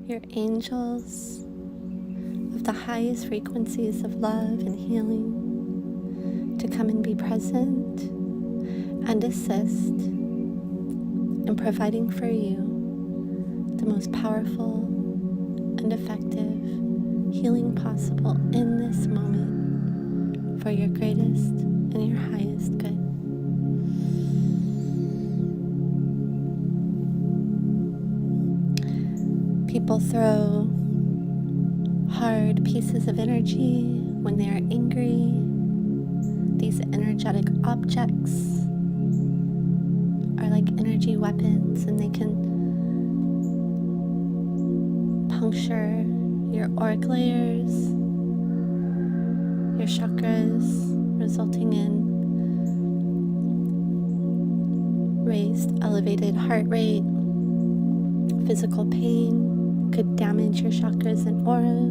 your angels of the highest frequencies of love and healing to come and be present and assist in providing for you the most powerful and effective healing possible in this moment for your greatest and your highest good. People throw hard pieces of energy when they are angry. These energetic objects are like energy weapons, and they can puncture your auric layers, your chakras, resulting in raised, elevated heart rate, physical pain, could damage your chakras and aura.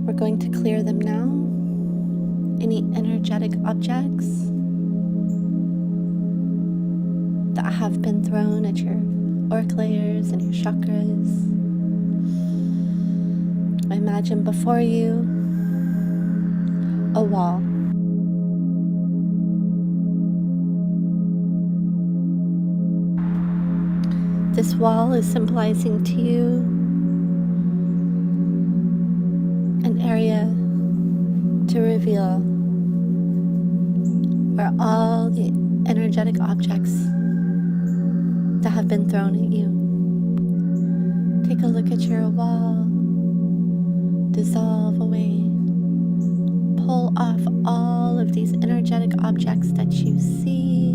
We're going to clear them now. Any energetic objects that have been thrown at your auric layers and your chakras. Imagine before you a wall. This wall is symbolizing to you an area to reveal where all the energetic objects that have been thrown at you. Take a look at your wall, dissolve away, pull off all of these energetic objects that you see,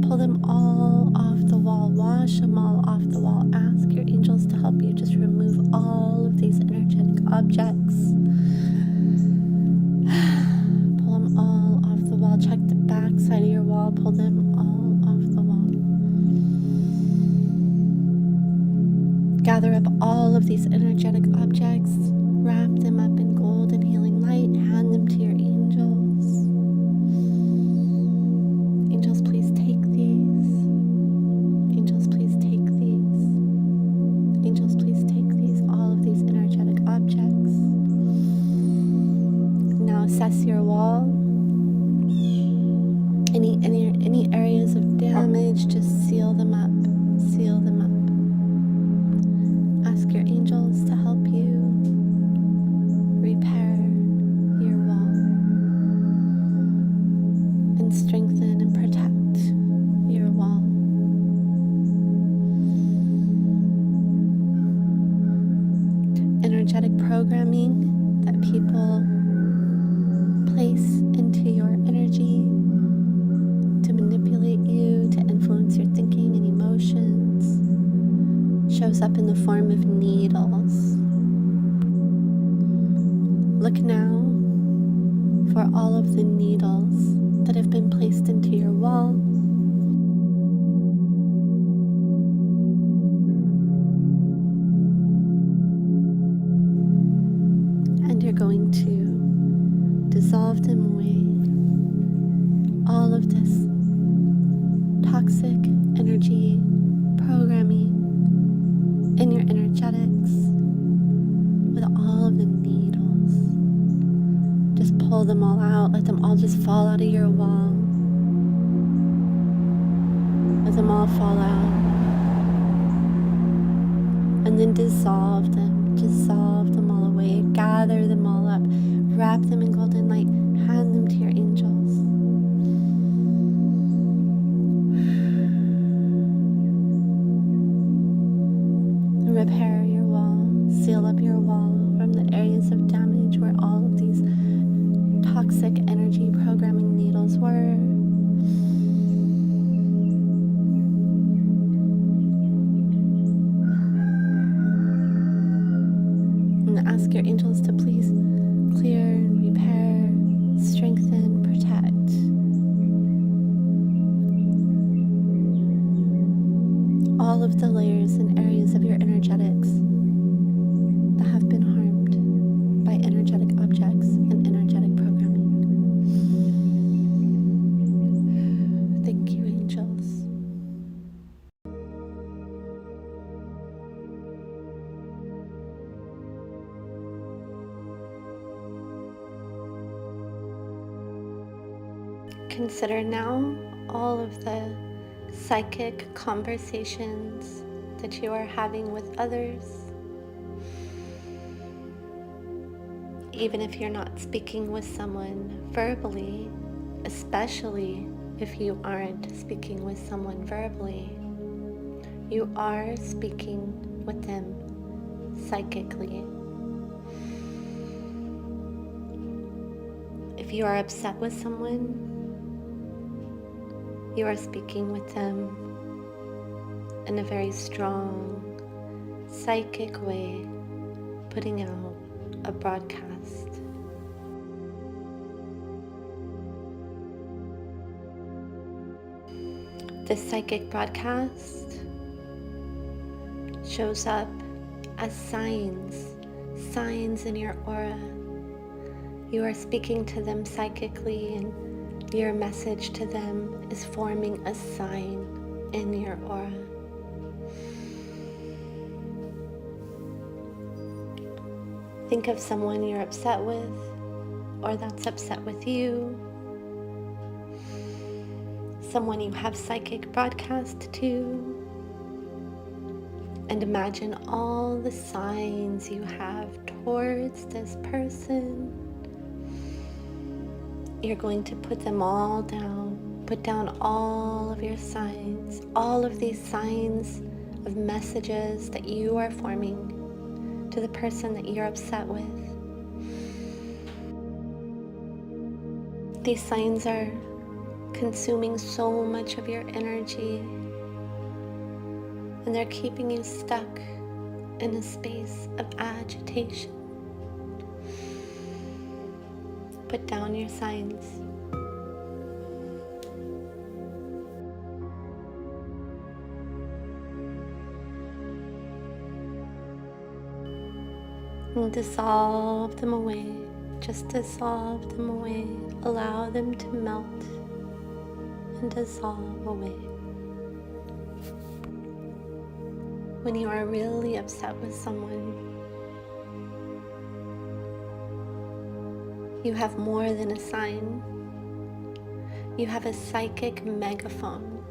pull them all off the wall, wash them all off the wall. Ask your angels to help you just remove all of these energetic objects. Pull them all off the wall. Check the back side of your wall, pull them all off the wall. Gather up all of these energetic objects, wrap them up in golden healing light, hand them to your angels. Angels, please take these. Angels, please take these. Angels, please take these, all of these energetic objects. Now assess your wall. Any areas of damage, just seal them up. Seal them up. Ask your angels to help you repair your wall and strengthen and protect your wall. Energetic programming that people place into your energy to manipulate you, to influence your thinking and emotions, shows up in the form of needles. Look now for all of the needles that have been placed into your wall. And you're going to dissolve them away. All of this toxic energy programming in your energetics with all of the needles. Just pull them all out. Let them all just fall out of your wall. Let them all fall out. And then dissolve them. Dissolve them all away. Gather them all up. Wrap them in golden light. Hand them to your angels. Repair your wall, seal up your wall from the areas of damage where all of these toxic energy programming needles were. And ask your angels to please clear and repair, strengthen, protect. All of the layers and areas of your energetics that have been harmed by energetic objects and energetic programming. Thank you, angels. Consider now all of the psychic conversations that you are having with others. Even if you're not speaking with someone verbally, especially if you aren't speaking with someone verbally, you are speaking with them psychically. If you are upset with someone, you are speaking with them in a very strong, psychic way, putting out a broadcast. This psychic broadcast shows up as signs in your aura. You are speaking to them psychically, and your message to them is forming a sign in your aura. Think of someone you're upset with, or that's upset with you. Someone you have psychic broadcast to. And imagine all the signs you have towards this person. You're going to put them all down. Put down all of your signs, all of these signs of messages that you are forming to the person that you're upset with. These signs are consuming so much of your energy, and they're keeping you stuck in a space of agitation. Put down your signs. And dissolve them away. Just dissolve them away. Allow them to melt and dissolve away. When you are really upset with someone, you have more than a sign. You have a psychic megaphone.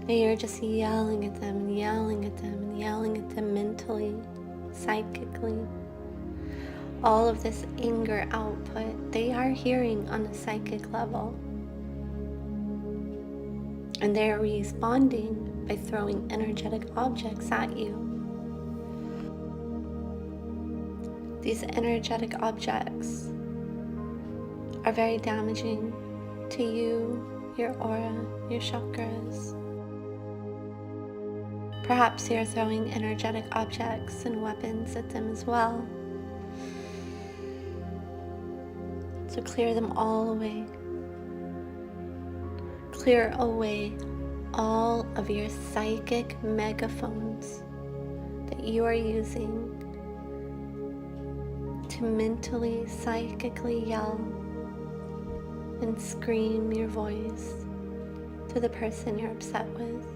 And you're just yelling at them and yelling at them and yelling at them mentally, psychically. All of this anger output, they are hearing on a psychic level. And they are responding by throwing energetic objects at you. These energetic objects are very damaging to you, your aura, your chakras. Perhaps you're throwing energetic objects and weapons at them as well. So clear them all away. Clear away all of your psychic megaphones that you are using to mentally, psychically yell and scream your voice to the person you're upset with.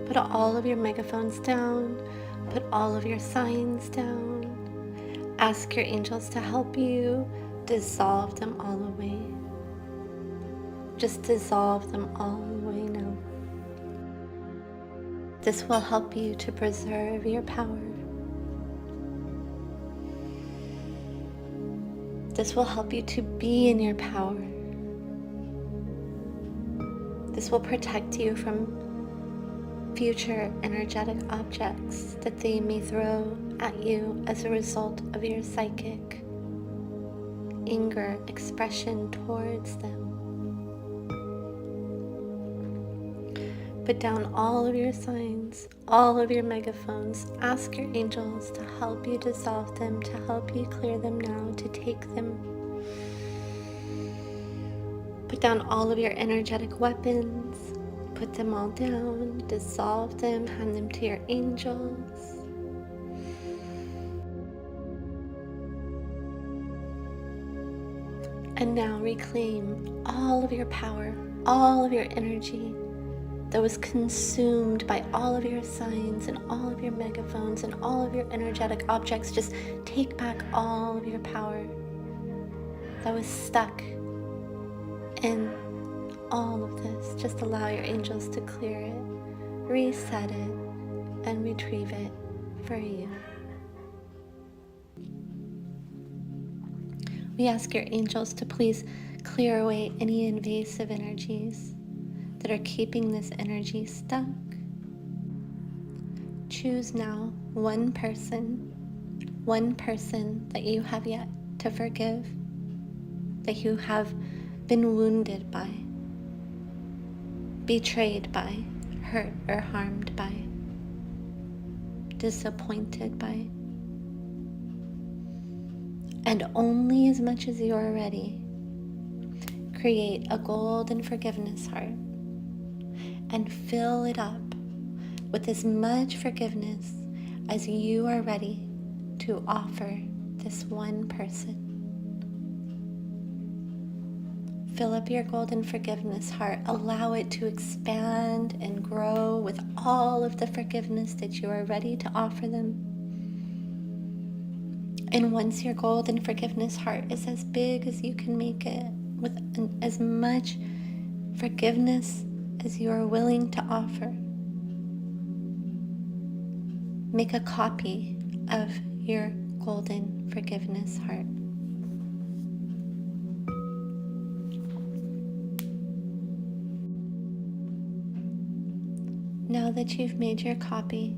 Put all of your megaphones down. Put all of your signs down. Ask your angels to help you dissolve them all away. Just dissolve them all away now. This will help you to preserve your power. This will help you to be in your power. This will protect you from future energetic objects that they may throw at you as a result of your psychic anger expression towards them. Put down all of your signs, all of your megaphones. Ask your angels to help you dissolve them, to help you clear them now, to take them. Put down all of your energetic weapons. Put them all down, dissolve them, hand them to your angels. And now reclaim all of your power, all of your energy that was consumed by all of your signs and all of your megaphones and all of your energetic objects. Just take back all of your power. that was stuck in all of this. Just allow your angels to clear it, reset it, and retrieve it for you. We ask your angels to please clear away any invasive energies that are keeping this energy stuck. Choose now one person that you have yet to forgive, that you have been wounded by, betrayed by, hurt or harmed by, disappointed by. And only as much as you are ready, create a golden forgiveness heart and fill it up with as much forgiveness as you are ready to offer this one person. Fill up your golden forgiveness heart. Allow it to expand and grow with all of the forgiveness that you are ready to offer them. And once your golden forgiveness heart is as big as you can make it, with as much forgiveness as you are willing to offer, make a copy of your golden forgiveness heart. Now that you've made your copy,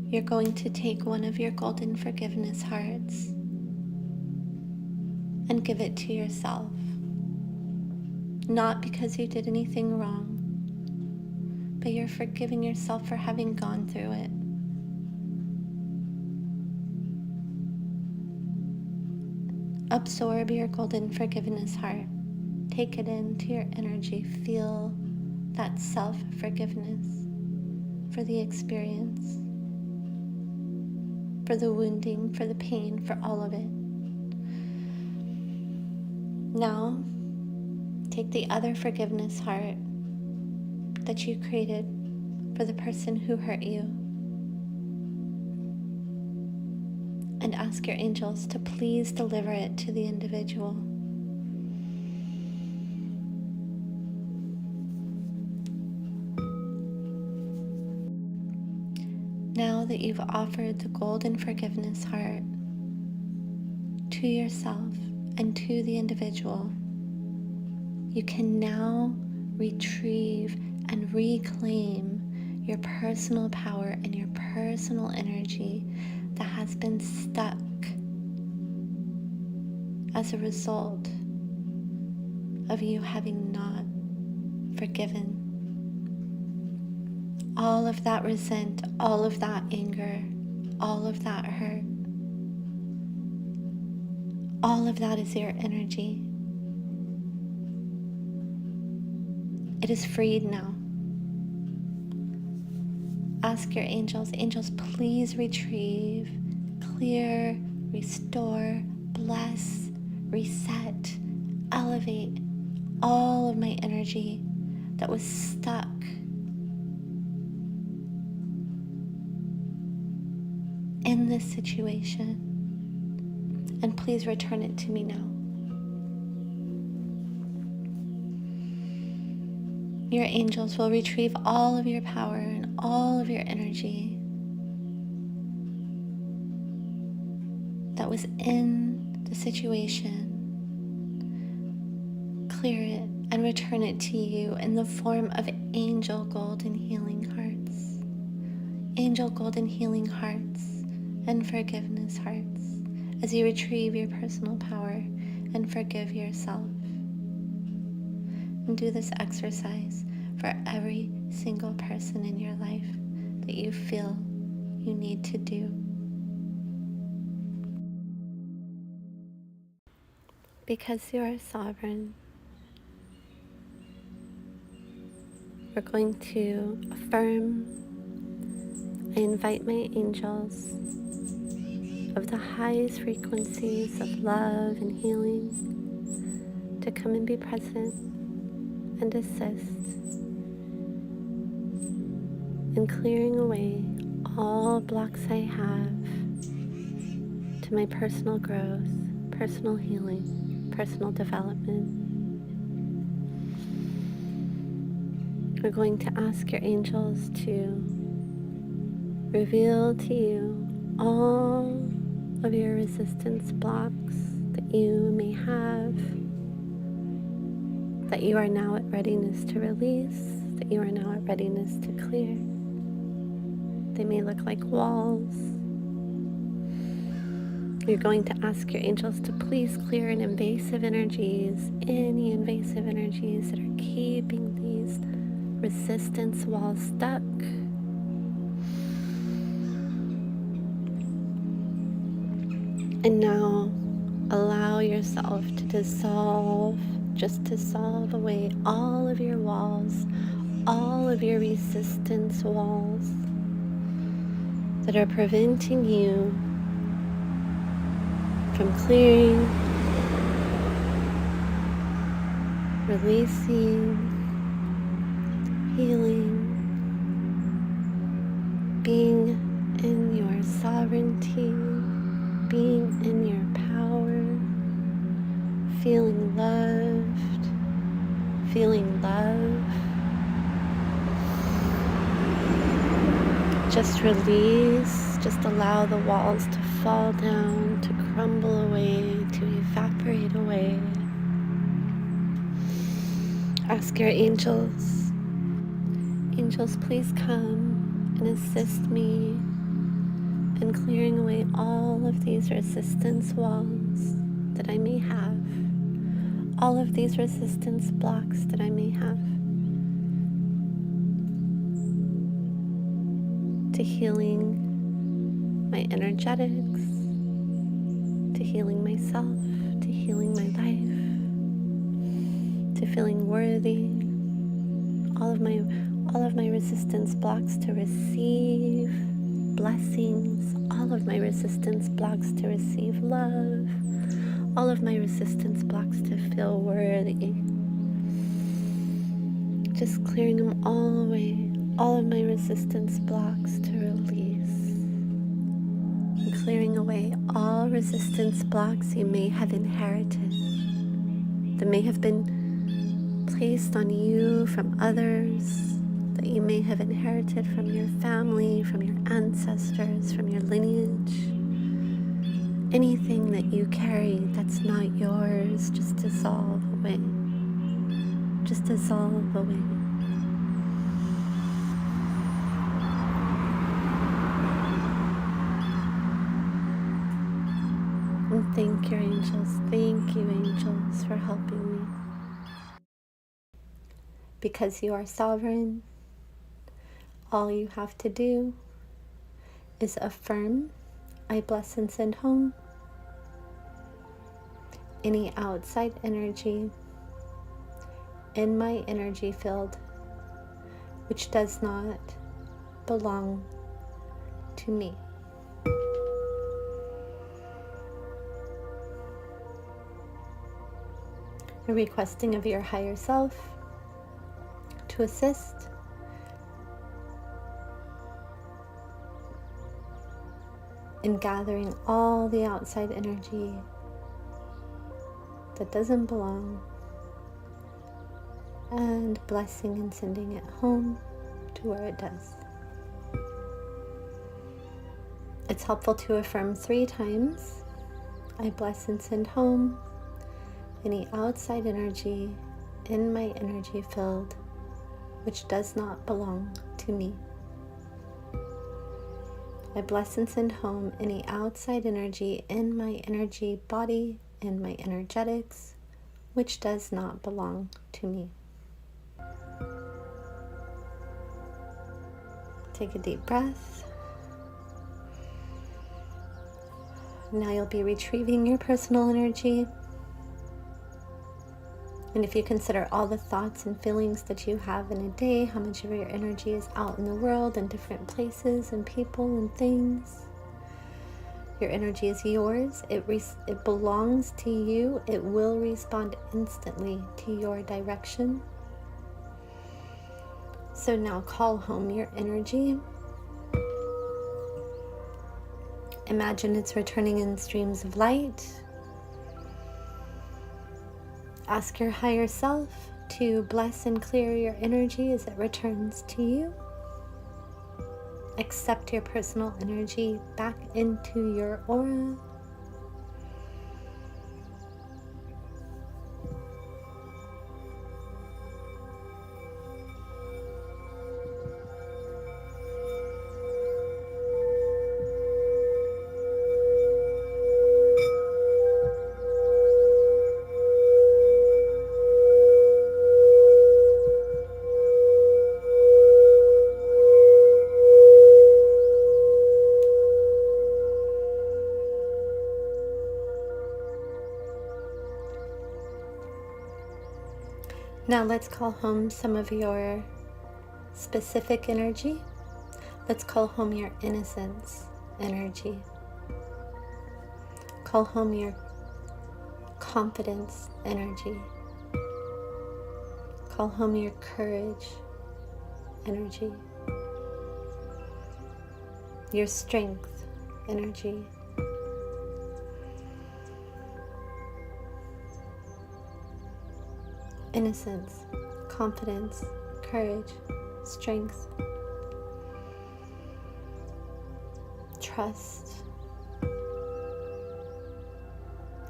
you're going to take one of your golden forgiveness hearts and give it to yourself. Not because you did anything wrong, but you're forgiving yourself for having gone through it. Absorb your golden forgiveness heart. Take it into your energy. Feel that self-forgiveness for the experience, for the wounding, for the pain, for all of it. Now, take the other forgiveness heart that you created for the person who hurt you and ask your angels to please deliver it to the individual. Now that you've offered the golden forgiveness heart to yourself and to the individual, you can now retrieve and reclaim your personal power and your personal energy that has been stuck as a result of you having not forgiven. All of that resent, all of that anger, all of that hurt, all of that is your energy. It is freed now. Ask your angels, please retrieve, clear, restore, bless, reset, elevate all of my energy that was stuck in this situation, and please return it to me now. Your angels will retrieve all of your power and all of your energy that was in the situation. Clear it and return it to you in the form of angel golden healing hearts. Angel golden healing hearts and forgiveness hearts as you retrieve your personal power and forgive yourself. And do this exercise for every single person in your life that you feel you need to do. Because you are sovereign, we're going to affirm. I invite my angels of the highest frequencies of love and healing to come and be present and assist in clearing away all blocks I have to my personal growth, personal healing, personal development. We're going to ask your angels to reveal to you all of your resistance blocks that you may have, that you are now at readiness to release, that you are now at readiness to clear. They may look like walls. You're going to ask your angels to please clear any invasive energies that are keeping these resistance walls stuck. And now allow yourself to dissolve away all of your walls, all of your resistance walls that are preventing you from clearing, releasing, healing, being in your sovereignty, being in your power, feeling loved, feeling love. Just release, just allow the walls to fall down, to crumble away, to evaporate away. Ask your angels, please come and assist me in clearing away all of these resistance walls that I may have, all of these resistance blocks that I may have, to healing my energetics, to healing myself, to healing my life, to feeling worthy, all of my resistance blocks to receive blessings, all of my resistance blocks to receive love, all of my resistance blocks to feel worthy. Just clearing them all away, all of my resistance blocks to release. And clearing away all resistance blocks you may have inherited, that may have been placed on you from others, that you may have inherited from your family, from your ancestors, from your lineage. Anything that you carry that's not yours, just dissolve away. Just dissolve away. And thank your angels. Thank you, angels, for helping me. Because you are sovereign, all you have to do is affirm, I bless and send home any outside energy in my energy field which does not belong to me. A requesting of your higher self to assist in gathering all the outside energy that doesn't belong and blessing and sending it home to where it does. It's helpful to affirm 3 times. I bless and send home any outside energy in my energy field which does not belong to me. I bless and send home any outside energy in my energy body, in my energetics, which does not belong to me. Take a deep breath. Now you'll be retrieving your personal energy. And if you consider all the thoughts and feelings that you have in a day, how much of your energy is out in the world in different places and people and things, your energy is yours. It belongs to you. It will respond instantly to your direction. So now call home your energy. Imagine it's returning in streams of light. Ask your higher self to bless and clear your energy as it returns to you. Accept your personal energy back into your aura. Now let's call home some of your specific energy. Let's call home your innocence energy. Call home your confidence energy. Call home your courage energy. Your strength energy. Innocence, confidence, courage, strength, trust,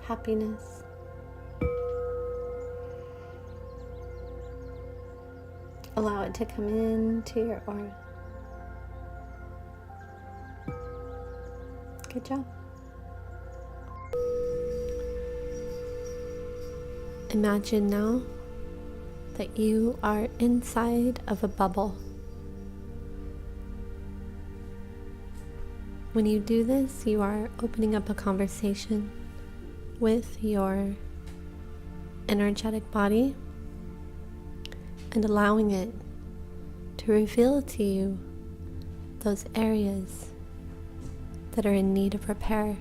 happiness, allow it to come into your aura. Good job. Imagine now that you are inside of a bubble. When you do this, you are opening up a conversation with your energetic body and allowing it to reveal to you those areas that are in need of repair.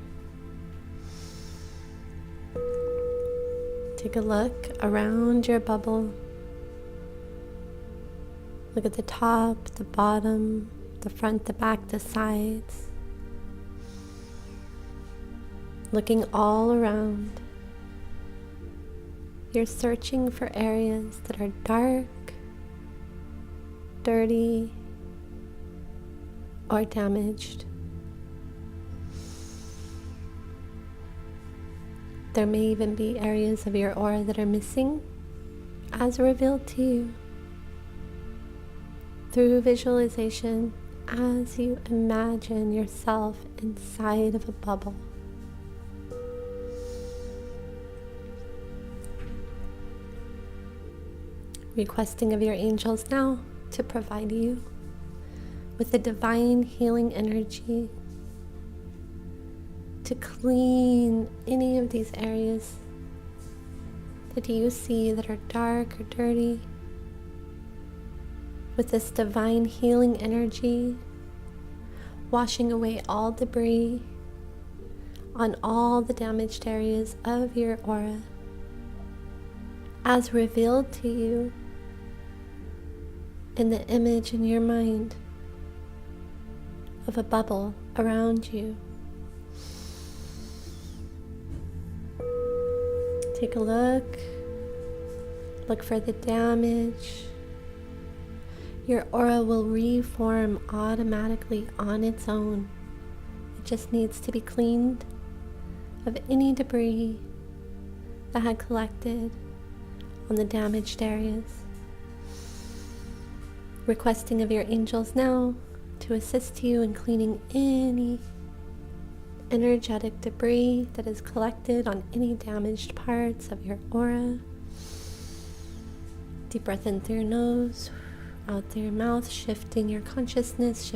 Take a look around your bubble. Look at the top, the bottom, the front, the back, the sides. Looking all around. You're searching for areas that are dark, dirty, or damaged. There may even be areas of your aura that are missing, as revealed to you through visualization as you imagine yourself inside of a bubble. Requesting of your angels now to provide you with the divine healing energy to clean any of these areas that you see that are dark or dirty. With this divine healing energy, washing away all debris on all the damaged areas of your aura, as revealed to you in the image in your mind of a bubble around you. Take a look for the damage. Your aura will reform automatically on its own. It just needs to be cleaned of any debris that had collected on the damaged areas. Requesting of your angels now to assist you in cleaning any energetic debris that is collected on any damaged parts of your aura. Deep breath in through your nose, out through your mouth, shifting your consciousness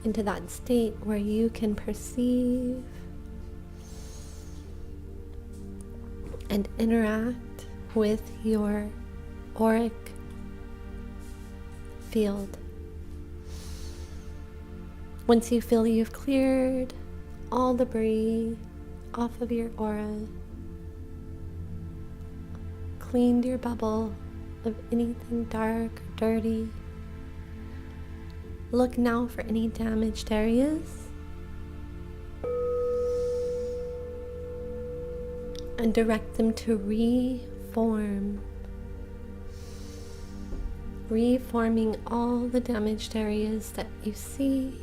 into that state where you can perceive and interact with your auric field. Once you feel you've cleared all debris off of your aura, cleaned your bubble of anything dark or dirty, look now for any damaged areas. and direct them to reforming all the damaged areas that you see.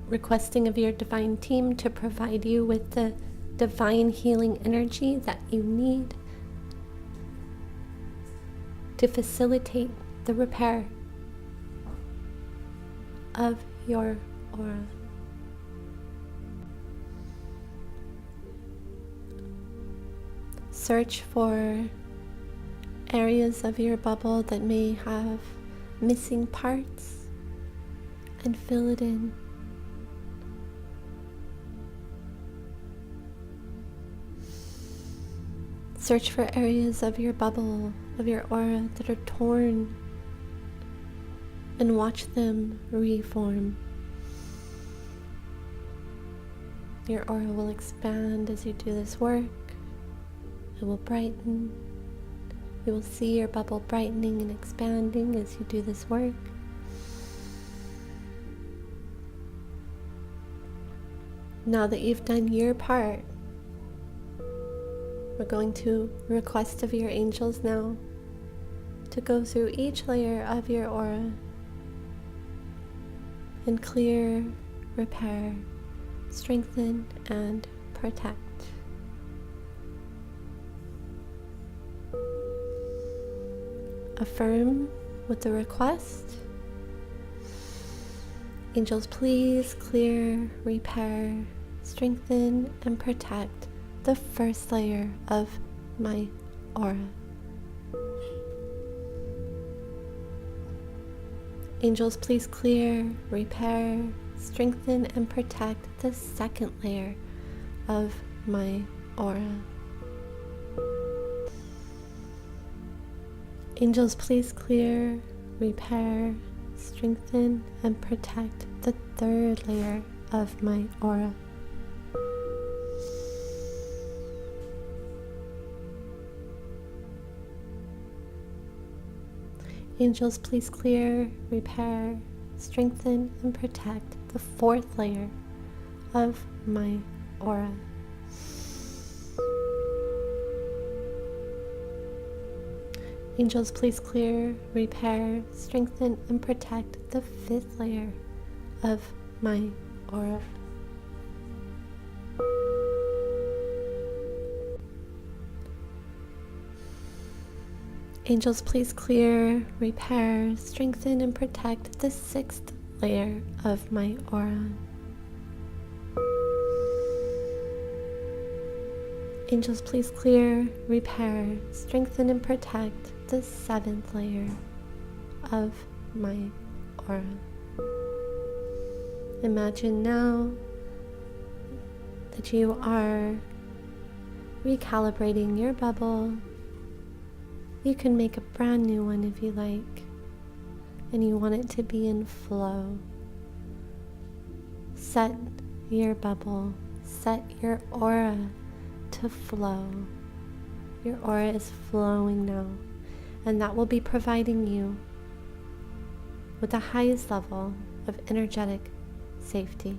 Requesting of your divine team to provide you with the divine healing energy that you need to facilitate the repair of your aura. Search for areas of your bubble that may have missing parts and fill it in. Search for areas of your bubble, of your aura that are torn, and watch them reform. Your aura will expand as you do this work. It will brighten. You will see your bubble brightening and expanding as you do this work. Now that you've done your part, we're going to request of your angels now to go through each layer of your aura and clear, repair, strengthen, and protect. Affirm with the request. Angels, please clear, repair, strengthen, and protect the first layer of my aura. Angels, please clear, repair, strengthen, and protect the second layer of my aura. Angels, please clear, repair, strengthen, and protect the third layer of my aura. Angels, please clear, repair, strengthen, and protect the fourth layer of my aura. Angels, please clear, repair, strengthen, and protect the fifth layer of my aura. Angels, please clear, repair, strengthen, and protect the sixth layer of my aura. Angels, please clear, repair, strengthen, and protect the seventh layer of my aura. Imagine now that you are recalibrating your bubble. You can make a brand new one if you like, and you want it to be in flow. Set your bubble, set your aura to flow. Your aura is flowing now, and that will be providing you with the highest level of energetic safety.